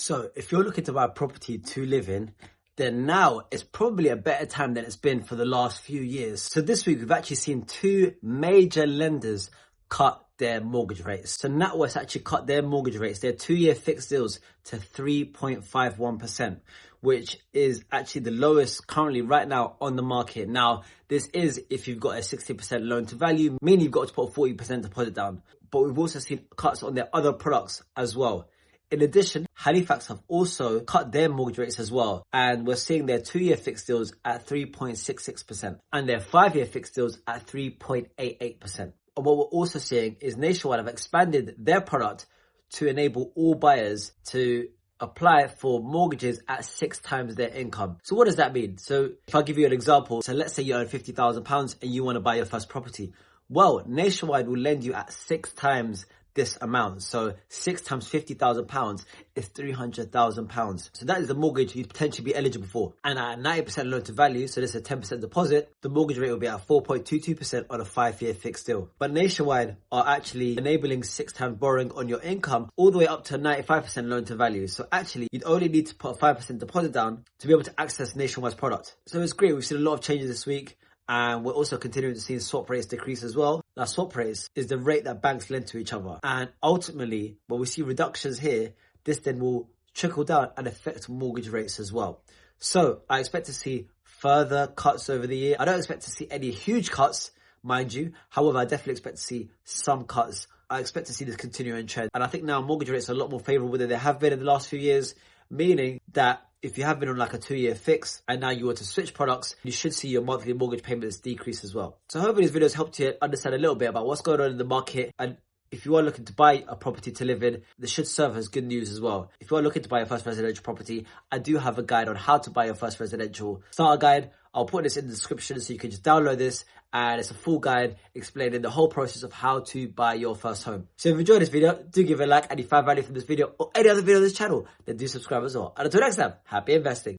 So if you're looking to buy a property to live in, then now is probably a better time than it's been for the last few years. So this week, we've actually seen two major lenders cut their mortgage rates. So NatWest actually cut their mortgage rates, their 2-year fixed deals, to 3.51%, which is actually the lowest currently right now on the market. Now, this is if you've got a 60% loan to value, meaning you've got to put a 40% deposit down. But we've also seen cuts on their other products as well. In addition, Halifax have also cut their mortgage rates as well, and we're seeing their 2-year fixed deals at 3.66% and their 5-year fixed deals at 3.88%. And what we're also seeing is Nationwide have expanded their product to enable all buyers to apply for mortgages at 6 times their income. So what does that mean? So if I give you an example, so let's say you earn £50,000 and you want to buy your first property. Well, Nationwide will lend you at 6 times this amount. So 6 times £50,000 is £300,000. So that is the mortgage you'd potentially be eligible for. And at 90% loan to value, so this is a 10% deposit, the mortgage rate will be at 4.22% on a 5-year fixed deal. But Nationwide are actually enabling 6 times borrowing on your income all the way up to a 95% loan to value. So actually, you'd only need to put a 5% deposit down to be able to access Nationwide's product. So it's great. We've seen a lot of changes this week. And we're also continuing to see swap rates decrease as well. Now, swap rates is the rate that banks lend to each other. And ultimately, when we see reductions here, this then will trickle down and affect mortgage rates as well. So I expect to see further cuts over the year. I don't expect to see any huge cuts, mind you. However, I definitely expect to see some cuts. I expect to see this continuing trend. And I think now mortgage rates are a lot more favorable than they have been in the last few years, meaning that if you have been on like a 2-year fix and now you want to switch products, you should see your monthly mortgage payments decrease as well. So hopefully this video has helped you understand a little bit about what's going on in the market. And if you are looking to buy a property to live in, this should serve as good news as well. If you are looking to buy your first residential property, I do have a guide on how to buy your first residential starter guide. I'll put this in the description so you can just download this, and it's a full guide explaining the whole process of how to buy your first home. So if you enjoyed this video, do give it a like, and if you found value from this video or any other video on this channel, then do subscribe as well. And until next time, happy investing.